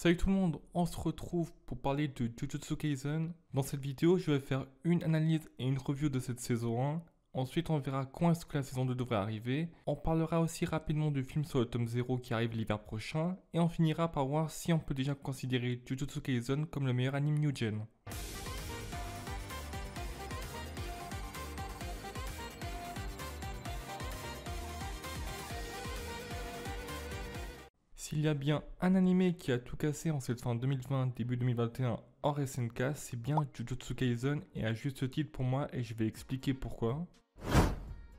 Salut tout le monde, on se retrouve pour parler de Jujutsu Kaisen. Dans cette vidéo, je vais faire une analyse et une review de cette saison 1. Ensuite, on verra quand est-ce que la saison 2 devrait arriver. On parlera aussi rapidement du film sur le tome 0 qui arrive l'hiver prochain. Et on finira par voir si on peut déjà considérer Jujutsu Kaisen comme le meilleur anime New Gen. S'il y a bien un animé qui a tout cassé en cette fin 2020, début 2021 hors SNK, c'est bien Jujutsu Kaisen et à juste titre pour moi et je vais expliquer pourquoi.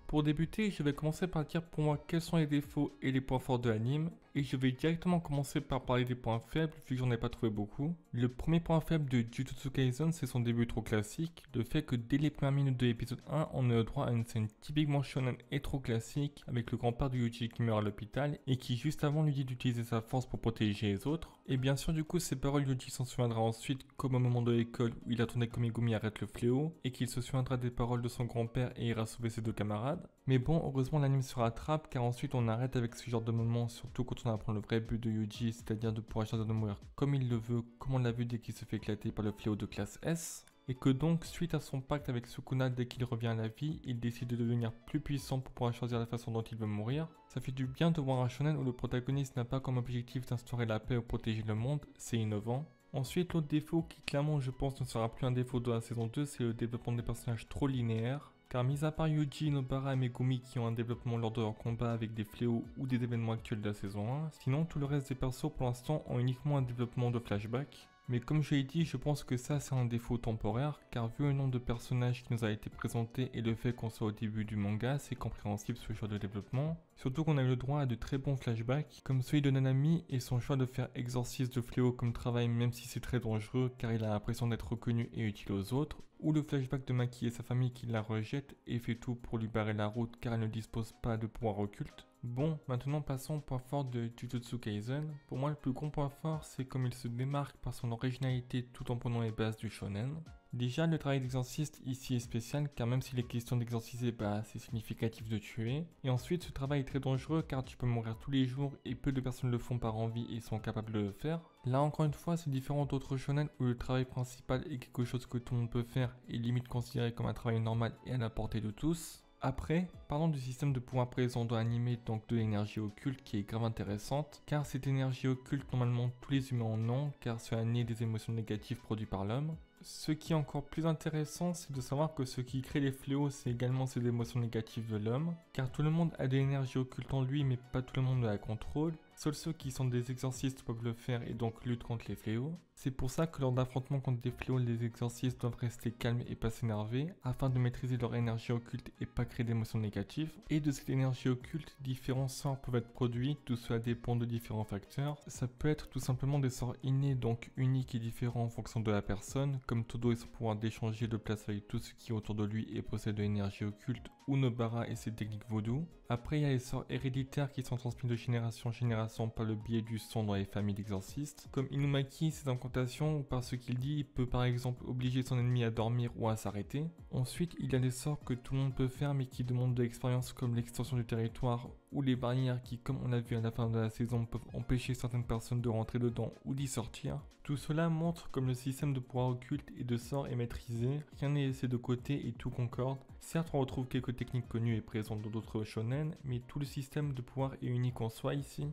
Pour débuter, je vais commencer par dire pour moi quels sont les défauts et les points forts de l'anime, et je vais directement commencer par parler des points faibles vu que j'en ai pas trouvé beaucoup. Le premier point faible de Jujutsu Kaisen, c'est son début trop classique, le fait que dès les premières minutes de l'épisode 1, on a le droit à une scène typiquement shonen et trop classique, avec le grand-père de Yuji qui meurt à l'hôpital, et qui juste avant lui dit d'utiliser sa force pour protéger les autres. Et bien sûr du coup ces paroles Yuji s'en souviendra ensuite comme au moment de l'école où il attendait que Megumi arrête le fléau, et qu'il se souviendra des paroles de son grand-père et ira sauver ses deux camarades. Mais bon, heureusement l'anime se rattrape car ensuite on arrête avec ce genre de moment, surtout quand on apprend le vrai but de Yuji, c'est-à-dire de pouvoir choisir de mourir comme il le veut, comme on l'a vu dès qu'il se fait éclater par le fléau de classe S. Et que donc, suite à son pacte avec Sukuna dès qu'il revient à la vie, il décide de devenir plus puissant pour pouvoir choisir la façon dont il veut mourir. Ça fait du bien de voir un shonen où le protagoniste n'a pas comme objectif d'instaurer la paix ou protéger le monde, c'est innovant. Ensuite, l'autre défaut qui clairement je pense ne sera plus un défaut de la saison 2, c'est le développement des personnages trop linéaire. Car mis à part Yuji, Nobara et Megumi qui ont un développement lors de leur combat avec des fléaux ou des événements actuels de la saison 1, sinon tout le reste des persos pour l'instant ont uniquement un développement de flashback. Mais comme je l'ai dit, je pense que ça c'est un défaut temporaire, car vu le nombre de personnages qui nous a été présenté et le fait qu'on soit au début du manga, c'est compréhensible ce choix de développement. Surtout qu'on a eu le droit à de très bons flashbacks, comme celui de Nanami et son choix de faire exorcisme de fléau comme travail même si c'est très dangereux car il a l'impression d'être reconnu et utile aux autres, ou le flashback de Maki et sa famille qui la rejette et fait tout pour lui barrer la route car elle ne dispose pas de pouvoir occulte. Bon, maintenant passons au point fort de Jujutsu Kaisen. Pour moi le plus gros point fort c'est comme il se démarque par son originalité tout en prenant les bases du shonen. Déjà le travail d'exorciste ici est spécial car même s'il est question d'exorciser, c'est significatif de tuer. Et ensuite ce travail est très dangereux car tu peux mourir tous les jours et peu de personnes le font par envie et sont capables de le faire. Là encore une fois c'est différent d'autres shonen où le travail principal est quelque chose que tout le monde peut faire et limite considéré comme un travail normal et à la portée de tous. Après, parlons du système de pouvoir présent dans l'anime, donc de l'énergie occulte qui est grave intéressante, car cette énergie occulte normalement tous les humains en ont, car cela naît des émotions négatives produites par l'homme. Ce qui est encore plus intéressant, c'est de savoir que ce qui crée les fléaux, c'est également ces émotions négatives de l'homme, car tout le monde a de l'énergie occulte en lui, mais pas tout le monde la contrôle. Seuls ceux qui sont des exorcistes peuvent le faire et donc luttent contre les fléaux. C'est pour ça que lors d'affrontements contre des fléaux, les exorcistes doivent rester calmes et pas s'énerver, afin de maîtriser leur énergie occulte et pas créer d'émotions négatives. Et de cette énergie occulte, différents sorts peuvent être produits, tout cela dépend de différents facteurs. Ça peut être tout simplement des sorts innés, donc uniques et différents en fonction de la personne, comme Todo et son pouvoir d'échanger de place avec tout ce qui est autour de lui et possède de l'énergie occulte, ou Nobara et ses techniques vaudou. Après, il y a les sorts héréditaires qui sont transmis de génération en génération par le biais du sang dans les familles d'exorcistes. Comme Inumaki, ses incantations, ou par ce qu'il dit, il peut par exemple obliger son ennemi à dormir ou à s'arrêter. Ensuite, il y a des sorts que tout le monde peut faire mais qui demandent de l'expérience comme l'extension du territoire ou les barrières qui, comme on l'a vu à la fin de la saison, peuvent empêcher certaines personnes de rentrer dedans ou d'y sortir. Tout cela montre comme le système de pouvoir occulte et de sorts est maîtrisé, rien n'est laissé de côté et tout concorde. Certes, on retrouve quelques techniques connues et présentes dans d'autres shonen, mais tout le système de pouvoir est unique en soi ici.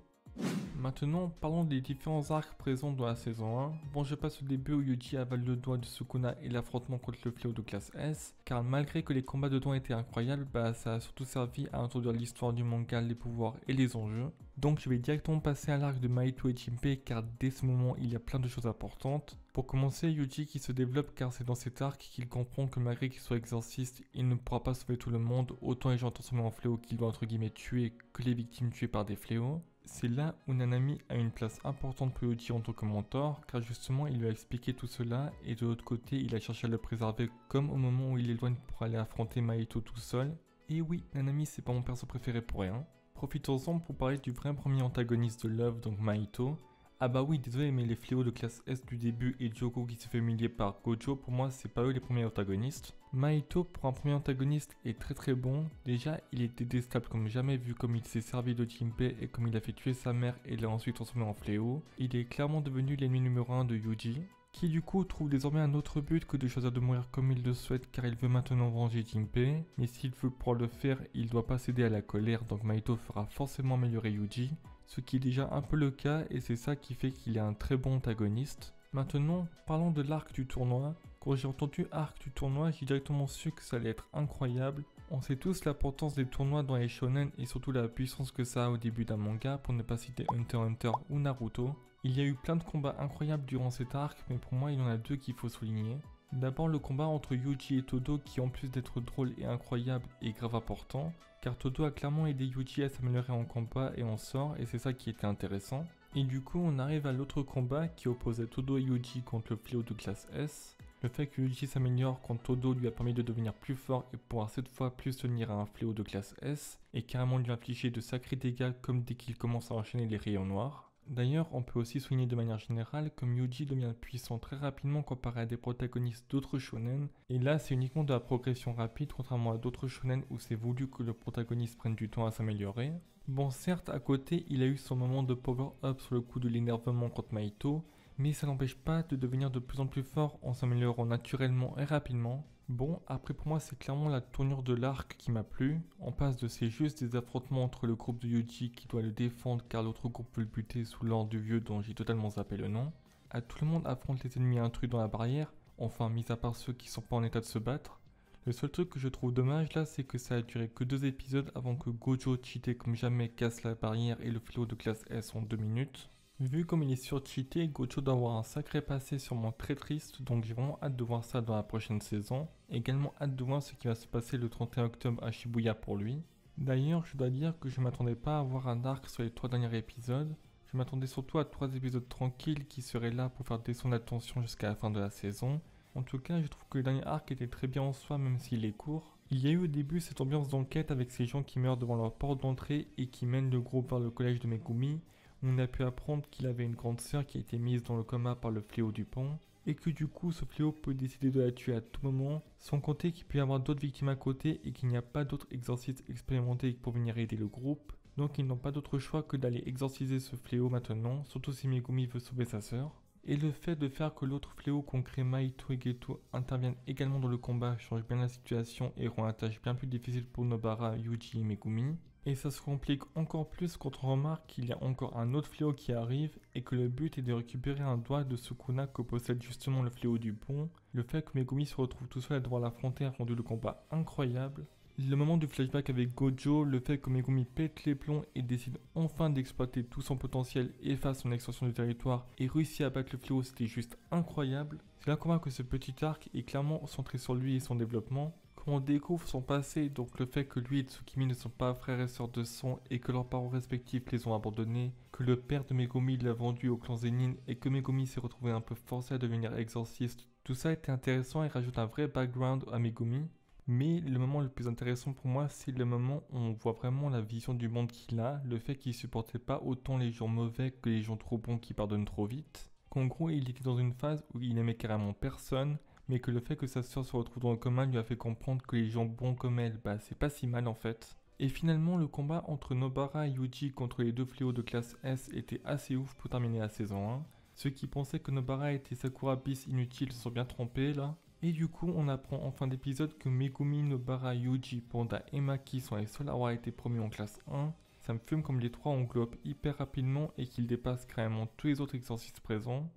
Maintenant, parlons des différents arcs présents dans la saison 1. Bon, je passe au début où Yuji avale le doigt de Sukuna et l'affrontement contre le fléau de classe S, car malgré que les combats dedans étaient incroyables, ça a surtout servi à introduire l'histoire du manga, les pouvoirs et les enjeux. Donc je vais directement passer à l'arc de Mahito et Jinpei car dès ce moment il y a plein de choses importantes. Pour commencer, Yuji qui se développe car c'est dans cet arc qu'il comprend que malgré qu'il soit exorciste, il ne pourra pas sauver tout le monde, autant les gens transformés en fléaux qu'il doit entre guillemets tuer que les victimes tuées par des fléaux. C'est là où Nanami a une place importante pour Yuji en tant que mentor, car justement il lui a expliqué tout cela et de l'autre côté il a cherché à le préserver comme au moment où il l'éloigne pour aller affronter Mahito tout seul. Et oui, Nanami c'est pas mon perso préféré pour rien. Profitons-en pour parler du vrai premier antagoniste de Love, donc Mahito. Ah bah oui, désolé, mais les fléaux de classe S du début et Diogo qui se fait humilier par Gojo, pour moi, c'est pas eux les premiers antagonistes. Mahito, pour un premier antagoniste, est très bon. Déjà, il est détestable comme jamais vu comme il s'est servi de Jinbei et comme il a fait tuer sa mère et l'a ensuite transformé en fléau. Il est clairement devenu l'ennemi numéro 1 de Yuji, qui du coup trouve désormais un autre but que de choisir de mourir comme il le souhaite car il veut maintenant venger Jinbei. Mais s'il veut pouvoir le faire, il doit pas céder à la colère, donc Mahito fera forcément améliorer Yuji. Ce qui est déjà un peu le cas et c'est ça qui fait qu'il est un très bon antagoniste. Maintenant, parlons de l'arc du tournoi. Quand j'ai entendu arc du tournoi, j'ai directement su que ça allait être incroyable. On sait tous l'importance des tournois dans les shonen et surtout la puissance que ça a au début d'un manga, pour ne pas citer Hunter x Hunter ou Naruto. Il y a eu plein de combats incroyables durant cet arc, mais pour moi il y en a deux qu'il faut souligner. D'abord le combat entre Yuji et Todo qui en plus d'être drôle et incroyable est grave important, car Todo a clairement aidé Yuji à s'améliorer en combat et en sort et c'est ça qui était intéressant. Et du coup on arrive à l'autre combat qui opposait Todo et Yuji contre le fléau de classe S. Le fait que Yuji s'améliore quand Todo lui a permis de devenir plus fort et pouvoir cette fois plus tenir à un fléau de classe S et carrément lui infliger de sacrés dégâts comme dès qu'il commence à enchaîner les rayons noirs. D'ailleurs, on peut aussi souligner de manière générale comme Yuji devient puissant très rapidement comparé à des protagonistes d'autres shonen, et là c'est uniquement de la progression rapide contrairement à d'autres shonen où c'est voulu que le protagoniste prenne du temps à s'améliorer. Bon certes à côté il a eu son moment de power up sur le coup de l'énervement contre Mahito, mais ça n'empêche pas de devenir de plus en plus fort en s'améliorant naturellement et rapidement. Bon, après pour moi c'est clairement la tournure de l'arc qui m'a plu. On passe de c'est juste des affrontements entre le groupe de Yuji qui doit le défendre car l'autre groupe veut le buter sous l'ordre du vieux dont j'ai totalement zappé le nom. À tout le monde affronte les ennemis intrus dans la barrière, enfin mis à part ceux qui sont pas en état de se battre. Le seul truc que je trouve dommage là c'est que ça a duré que 2 épisodes avant que Gojo cheaté comme jamais casse la barrière et le fléau de classe S en 2 minutes. Vu comme il est sur-cheaté, Gojo doit avoir un sacré passé sûrement très triste, donc j'ai vraiment hâte de voir ça dans la prochaine saison. Également hâte de voir ce qui va se passer le 31 octobre à Shibuya pour lui. D'ailleurs, je dois dire que je m'attendais pas à avoir un arc sur les 3 derniers épisodes. Je m'attendais surtout à 3 épisodes tranquilles qui seraient là pour faire descendre la tension jusqu'à la fin de la saison. En tout cas, je trouve que le dernier arc était très bien en soi même s'il est court. Il y a eu au début cette ambiance d'enquête avec ces gens qui meurent devant leur porte d'entrée et qui mènent le groupe vers le collège de Megumi. On a pu apprendre qu'il avait une grande sœur qui a été mise dans le coma par le fléau du pont, et que du coup ce fléau peut décider de la tuer à tout moment, sans compter qu'il peut y avoir d'autres victimes à côté et qu'il n'y a pas d'autres exorcistes expérimentés pour venir aider le groupe, donc ils n'ont pas d'autre choix que d'aller exorciser ce fléau maintenant, surtout si Megumi veut sauver sa sœur. Et le fait de faire que l'autre fléau concret Mahito et Geto interviennent également dans le combat change bien la situation et rend la tâche bien plus difficile pour Nobara, Yuji et Megumi. Et ça se complique encore plus quand on remarque qu'il y a encore un autre fléau qui arrive et que le but est de récupérer un doigt de Sukuna que possède justement le fléau du pont. Le fait que Megumi se retrouve tout seul à devoir l'affronter a rendu le combat incroyable. Le moment du flashback avec Gojo, le fait que Megumi pète les plombs et décide enfin d'exploiter tout son potentiel et fasse son extension du territoire et réussit à battre le fléau, c'était juste incroyable. C'est là qu'on voit que ce petit arc est clairement centré sur lui et son développement. Quand on découvre son passé, donc le fait que lui et Tsukimi ne sont pas frères et sœurs de sang et que leurs parents respectifs les ont abandonnés, que le père de Megumi l'a vendu au clan Zenin et que Megumi s'est retrouvé un peu forcé à devenir exorciste, tout ça était intéressant et rajoute un vrai background à Megumi. Mais le moment le plus intéressant pour moi, c'est le moment où on voit vraiment la vision du monde qu'il a, le fait qu'il supportait pas autant les gens mauvais que les gens trop bons qui pardonnent trop vite. Qu'en gros, il était dans une phase où il aimait carrément personne, mais que le fait que sa sœur se retrouve dans le coma lui a fait comprendre que les gens bons comme elle, bah c'est pas si mal en fait. Et finalement, le combat entre Nobara et Yuji contre les deux fléaux de classe S était assez ouf pour terminer la saison 1. Ceux qui pensaient que Nobara était Sakura bis inutile se sont bien trompés là. Et du coup, on apprend en fin d'épisode que Megumi, Nobara, Yuji, Panda et Maki sont les seuls à avoir été promus en classe 1. Ça me fume comme les trois ont glow up hyper rapidement et qu'ils dépassent carrément tous les autres exorcistes présents.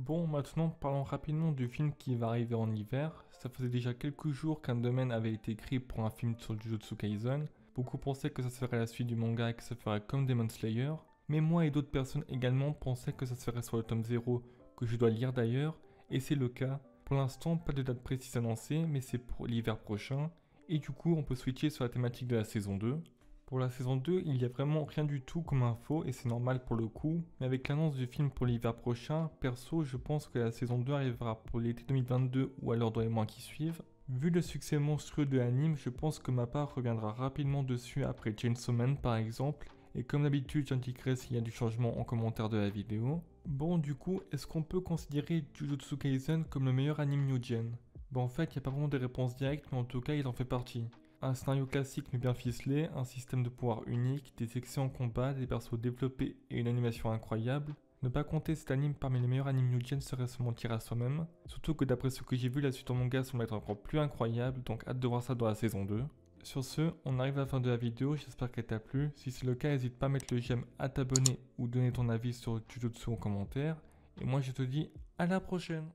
Bon, maintenant parlons rapidement du film qui va arriver en hiver. Ça faisait déjà quelques jours qu'un domaine avait été écrit pour un film sur Jujutsu Kaisen. Beaucoup pensaient que ça serait la suite du manga et que ça ferait comme Demon Slayer. Mais moi et d'autres personnes également pensaient que ça serait sur le tome 0, que je dois lire d'ailleurs, et c'est le cas. Pour l'instant, pas de date précise annoncée, mais c'est pour l'hiver prochain. Et du coup, on peut switcher sur la thématique de la saison 2. Pour la saison 2, il n'y a vraiment rien du tout comme info, et c'est normal pour le coup. Mais avec l'annonce du film pour l'hiver prochain, perso, je pense que la saison 2 arrivera pour l'été 2022 ou alors dans les mois qui suivent. Vu le succès monstrueux de l'anime, je pense que ma part reviendra rapidement dessus après Chainsaw Man par exemple, Et comme d'habitude, j'indiquerai s'il y a du changement en commentaire de la vidéo. Bon, du coup, est-ce qu'on peut considérer Jujutsu Kaisen comme le meilleur anime new gen? Bon, en fait, il n'y a pas vraiment de réponse directe, mais en tout cas, il en fait partie. Un scénario classique mais bien ficelé, un système de pouvoir unique, des excellents combats, des persos développés et une animation incroyable. Ne pas compter cet anime parmi les meilleurs animes new gen serait se mentir à soi-même. Surtout que d'après ce que j'ai vu, la suite en manga semble être encore plus incroyable, donc hâte de voir ça dans la saison 2. Sur ce, on arrive à la fin de la vidéo, j'espère qu'elle t'a plu. Si c'est le cas, n'hésite pas à mettre le j'aime, à t'abonner ou donner ton avis sur Jujutsu en commentaire. Et moi je te dis à la prochaine.